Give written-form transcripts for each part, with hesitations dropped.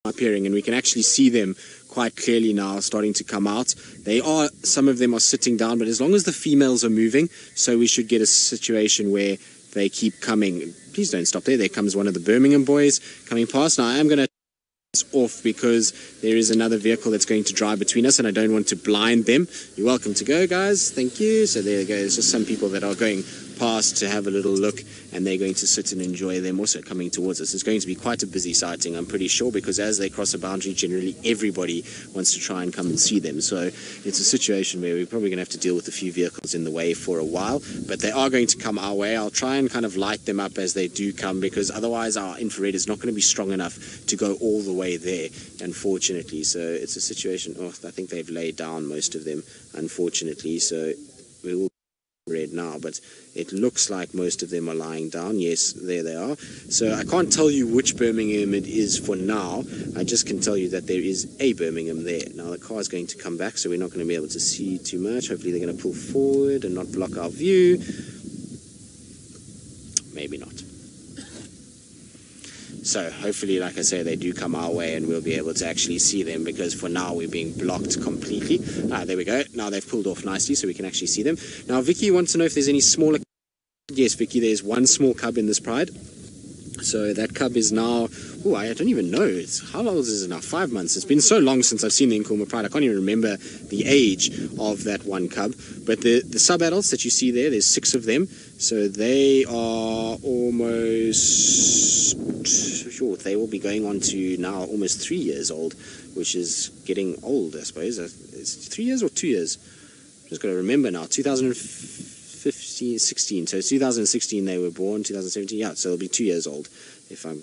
appearing, and we can actually see them quite clearly now starting to come out. Some of them are sitting down, but as long as the females are moving, so we should get a situation where they keep coming. Please don't stop there. There comes one of the Brimingham boys coming past. Now I am going to off because there is another vehicle that's going to drive between us and I don't want to blind them. You're welcome to go, guys. Thank you. So there you go. There's just some people that are going past to have a little look, and they're going to sit and enjoy them also coming towards us. It's going to be quite a busy sighting, I'm pretty sure, because as they cross a boundary, generally everybody wants to try and come and see them. So it's a situation where we're probably going to have to deal with a few vehicles in the way for a while, but they are going to come our way. I'll try and kind of light them up as they do come, because otherwise our infrared is not going to be strong enough to go all the way there, unfortunately. So it's a situation. I think they've laid down most of them, unfortunately, so we will red now, but it looks like most of them are lying down. Yes, there they are. So I can't tell you which Birmingham it is for now. I just can tell you that there is a Birmingham there. Now the car is going to come back, so we're not going to be able to see too much. Hopefully they're going to pull forward and not block our view. Maybe not. So hopefully, like I say, they do come our way and we'll be able to actually see them, because for now we're being blocked completely. There we go. Now they've pulled off nicely so we can actually see them. Now Vicky wants to know if there's any smaller. Yes, Vicky, there's one small cub in this pride. So that cub is now, I don't even know. How long is it now? 5 months. It's been so long since I've seen the Nkuhuma pride. I can't even remember the age of that one cub. But the sub-adults that you see there, there's 6 of them. So they are almost, they will be going on to now almost 3 years old, which is getting old, I suppose. It's 3 years or 2 years? Just got to remember now. 2015, 16. So 2016 they were born, 2017, yeah, so they'll be 2 years old, if I'm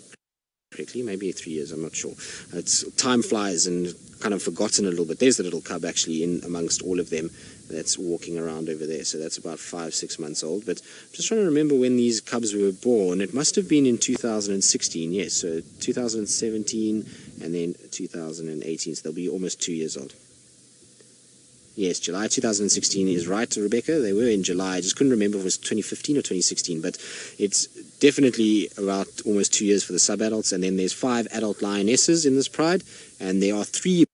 correctly, maybe 3 years, I'm not sure. Time flies and kind of forgotten a little bit. There's the little cub actually in amongst all of them that's walking around over there, so that's about 5-6 months old. But I'm just trying to remember when these cubs were born. It must have been in 2016, yes, so 2017 and then 2018, so they'll be almost 2 years old. Yes, July 2016 is right, Rebecca. They were in July. I just couldn't remember if it was 2015 or 2016, but it's definitely about almost 2 years for the sub-adults. And then there's 5 adult lionesses in this pride, and there are 3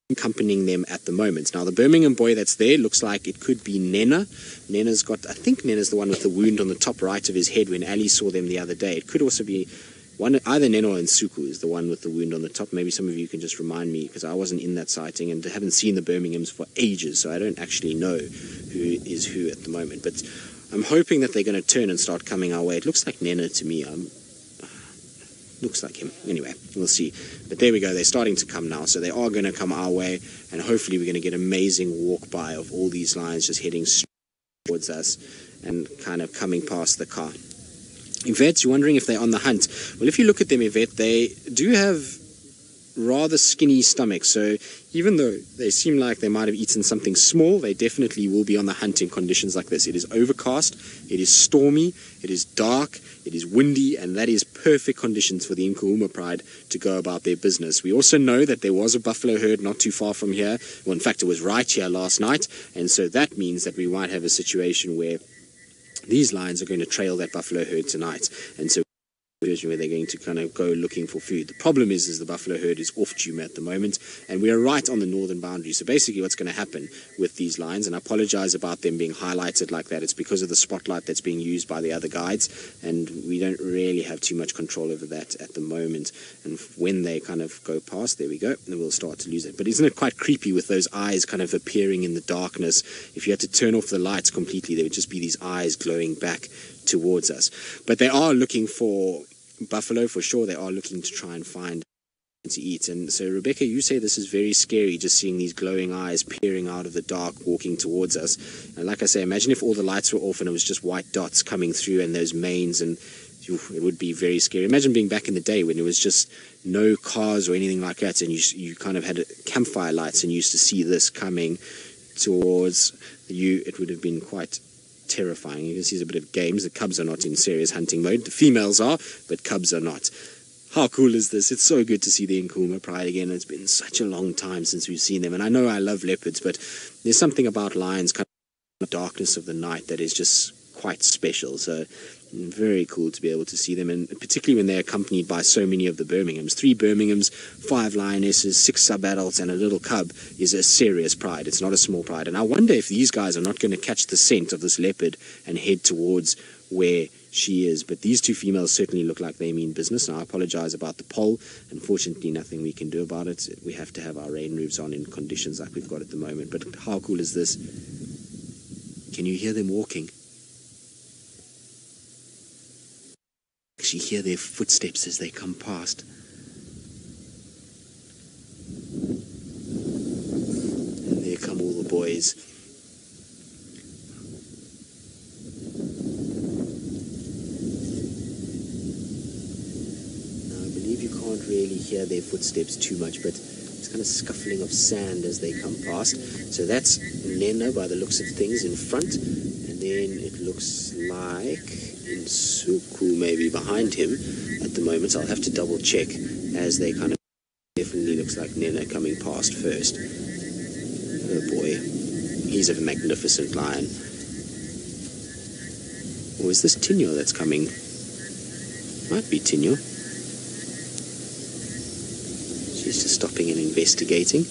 accompanying them at the moment. Now, the Birmingham boy that's there looks like it could be Nena. I think Nena's the one with the wound on the top right of his head when Ali saw them the other day. It could also be either Nena or Nsuku is the one with the wound on the top. Maybe some of you can just remind me, because I wasn't in that sighting and haven't seen the Birminghams for ages, so I don't actually know who is who at the moment. But I'm hoping that they're going to turn and start coming our way. It looks like Nena to me. Looks like him. Anyway, we'll see. But there we go. They're starting to come now, so they are going to come our way, and hopefully we're going to get an amazing walk by of all these lions just heading towards us and kind of coming past the car. Yvette, you're wondering if they're on the hunt. Well, if you look at them, Yvette, they do have rather skinny stomachs. So even though they seem like they might have eaten something small, they definitely will be on the hunt in conditions like this. It is overcast, it is stormy, it is dark, it is windy, and that is perfect conditions for the Nkuhuma pride to go about their business. We also know that there was a buffalo herd not too far from here. Well, in fact, it was right here last night, and so that means that we might have a situation where these lions are going to trail that buffalo herd tonight, and so where they're going to kind of go looking for food. The problem is the buffalo herd is off Djuma at the moment, and we are right on the northern boundary. So basically what's going to happen with these lions, and I apologize about them being highlighted like that, it's because of the spotlight that's being used by the other guides, and we don't really have too much control over that at the moment. And when they kind of go past, there we go, and we'll start to lose it. But isn't it quite creepy with those eyes kind of appearing in the darkness? If you had to turn off the lights completely, there would just be these eyes glowing back towards us. But they are looking for buffalo for sure. They are looking to try and find to eat. And so Rebecca, you say this is very scary, just seeing these glowing eyes peering out of the dark walking towards us. And like I say, imagine if all the lights were off and it was just white dots coming through and those manes, and it would be very scary. Imagine being back in the day when it was just no cars or anything like that, and you kind of had campfire lights and used to see this coming towards you. It would have been quite terrifying. You can see there's a bit of games. The cubs are not in serious hunting mode. The females are, but cubs are not. How cool is this? It's so good to see the Nkuhuma pride again. It's been such a long time since we've seen them, and I know I love leopards, but there's something about lions, kind of the darkness of the night, that is just quite special. So Very cool to be able to see them, and particularly when they're accompanied by so many of the Birminghams. 3 Birminghams, 5 lionesses, 6 sub-adults, and a little cub is a serious pride. It's not a small pride. And I wonder if these guys are not going to catch the scent of this leopard and head towards where she is. But these 2 females certainly look like they mean business. Now, I apologize about the poll. Unfortunately, nothing we can do about it. We have to have our rain roofs on in conditions like we've got at the moment. But how cool is this? Can you hear them walking? Actually hear their footsteps as they come past. And there come all the boys. Now I believe you can't really hear their footsteps too much, but it's kind of scuffling of sand as they come past. So that's Nena by the looks of things in front, and then it looks like Nsuku maybe behind him at the moment. I'll have to double check as they kind of... Definitely looks like Nena coming past first. Oh boy, he's a magnificent lion. Or is this Tinyo that's coming? Might be Tinyo. She's just stopping and investigating.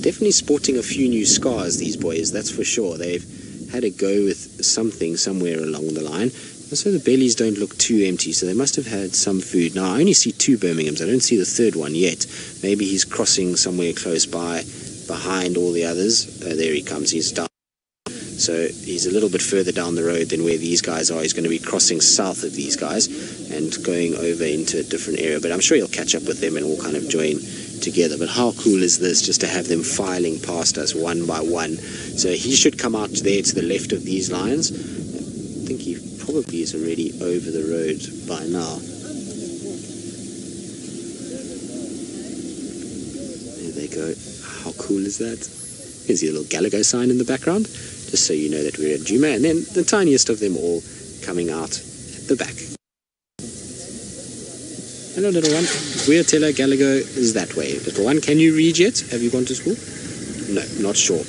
Definitely sporting a few new scars, these boys, that's for sure. They've had a go with something somewhere along the line. Also, the bellies don't look too empty, so they must have had some food. Now, I only see 2 Birminghams. I don't see the 3rd one yet. Maybe he's crossing somewhere close by, behind all the others. There he comes. He's down. So he's a little bit further down the road than where these guys are. He's going to be crossing south of these guys and going over into a different area. But I'm sure he'll catch up with them and we'll kind of join together. But how cool is this, just to have them filing past us one by one? So he should come out there to the left of these lions. I think he probably is already over the road by now. There they go. How cool is that? Here's your little Galago sign in the background, just so you know that we're at Djuma. And then the tiniest of them all coming out at the back. Hello, little one. Weirtella Galago is that way. Little one, can you read yet? Have you gone to school? No, not sure.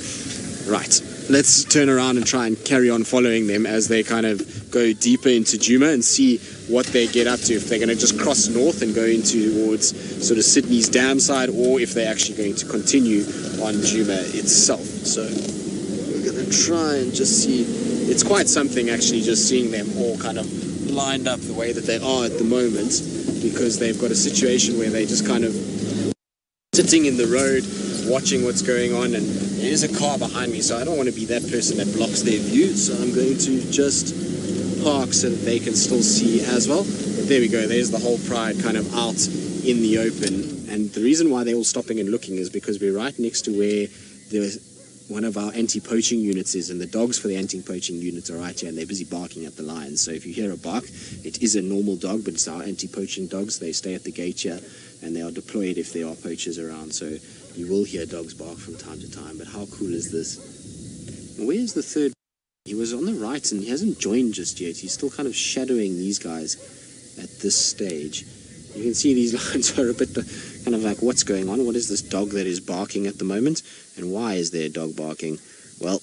Right, let's turn around and try and carry on following them as they kind of go deeper into Djuma and see what they get up to. If they're going to just cross north and go into towards sort of Sydney's dam side, or if they're actually going to continue on Djuma itself. So we're going to try and just see. It's quite something actually just seeing them all kind of lined up the way that they are at the moment, because they've got a situation where they just kind of sitting in the road watching what's going on, and there's a car behind me, so I don't want to be that person that blocks their view, so I'm going to just park so that they can still see as well. But there we go, there's the whole pride kind of out in the open, and the reason why they're all stopping and looking is because we're right next to where one of our anti-poaching units is, and the dogs for the anti-poaching units are right here, and they're busy barking at the lions. So if you hear a bark, it is a normal dog, but it's our anti-poaching dogs. They stay at the gate here, and they are deployed if there are poachers around. So you will hear dogs bark from time to time. But how cool is this? Where's the 3rd? He was on the right, and he hasn't joined just yet. He's still kind of shadowing these guys at this stage. You can see these lions are a bit kind of like, what's going on? What is this dog that is barking at the moment? And why is there a dog barking? Well,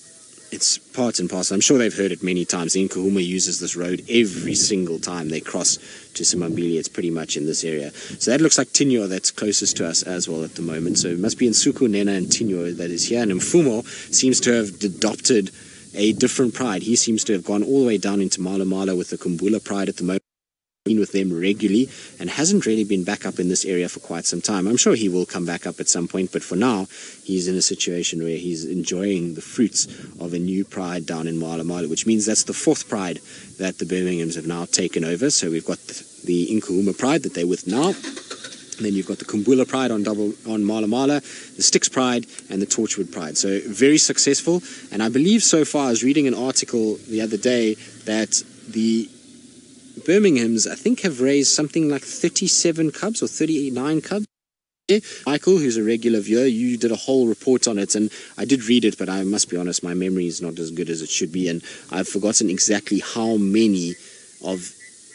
it's part and parcel. I'm sure they've heard it many times. The Nkuhuma uses this road every single time they cross to Simambili. It's pretty much in this area. So that looks like Tinyo that's closest to us as well at the moment. So it must be Nsuku, Nena, and Tinyo that is here. And Mfumo seems to have adopted a different pride. He seems to have gone all the way down into Mala Mala with the Kumbula pride at the moment. Been with them regularly and hasn't really been back up in this area for quite some time. I'm sure he will come back up at some point, but for now he's in a situation where he's enjoying the fruits of a new pride down in Mala Mala, which means that's the 4th pride that the Birminghams have now taken over. So we've got the Nkuhuma pride that they're with now, and then you've got the Kumbula pride on Mala Mala, the Styx pride, and the Torchwood pride. So very successful. And I believe so far, I was reading an article the other day that the Birminghams, I think, have raised something like 37 cubs or 39 cubs. Michael, who's a regular viewer, you did a whole report on it, and I did read it, but I must be honest, my memory is not as good as it should be, and I've forgotten exactly how many of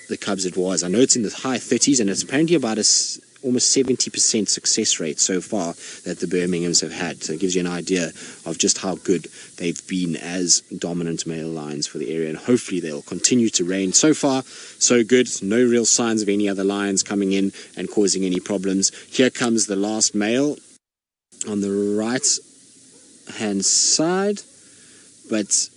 the cubs it was. I know it's in the high 30s, and it's apparently about almost 70% success rate so far that the Birminghams have had. So it gives you an idea of just how good they've been as dominant male lions for the area, and hopefully they'll continue to reign. So far, so good. No real signs of any other lions coming in and causing any problems. Here comes the last male on the right hand side, but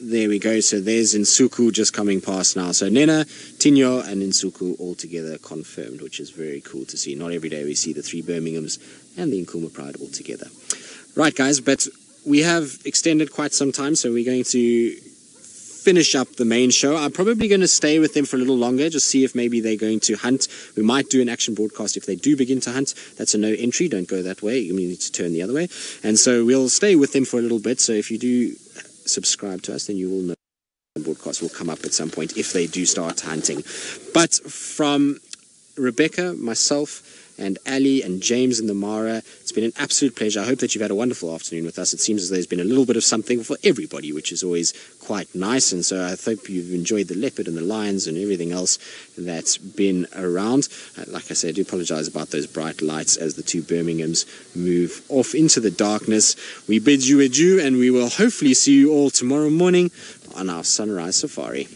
there we go. So there's Nsuku just coming past now. So Nena, Tinyo and Nsuku all together confirmed, which is very cool to see. Not every day we see the 3 Birminghams and the Nkuhuma Pride all together. Right, guys, but we have extended quite some time, so we're going to finish up the main show. I'm probably going to stay with them for a little longer, just see if maybe they're going to hunt. We might do an action broadcast if they do begin to hunt. That's a no entry. Don't go that way. You need to turn the other way. And so we'll stay with them for a little bit. So if you do subscribe to us, then you will know the broadcast will come up at some point if they do start hunting. But from Rebecca, myself, and Ali and James and the Mara, it's been an absolute pleasure. I hope that you've had a wonderful afternoon with us. It seems as though there's been a little bit of something for everybody, which is always quite nice. And so I hope you've enjoyed the leopard and the lions and everything else that's been around. Like I said, I do apologize about those bright lights as the 2 Birminghams move off into the darkness. We bid you adieu, and we will hopefully see you all tomorrow morning on our sunrise safari.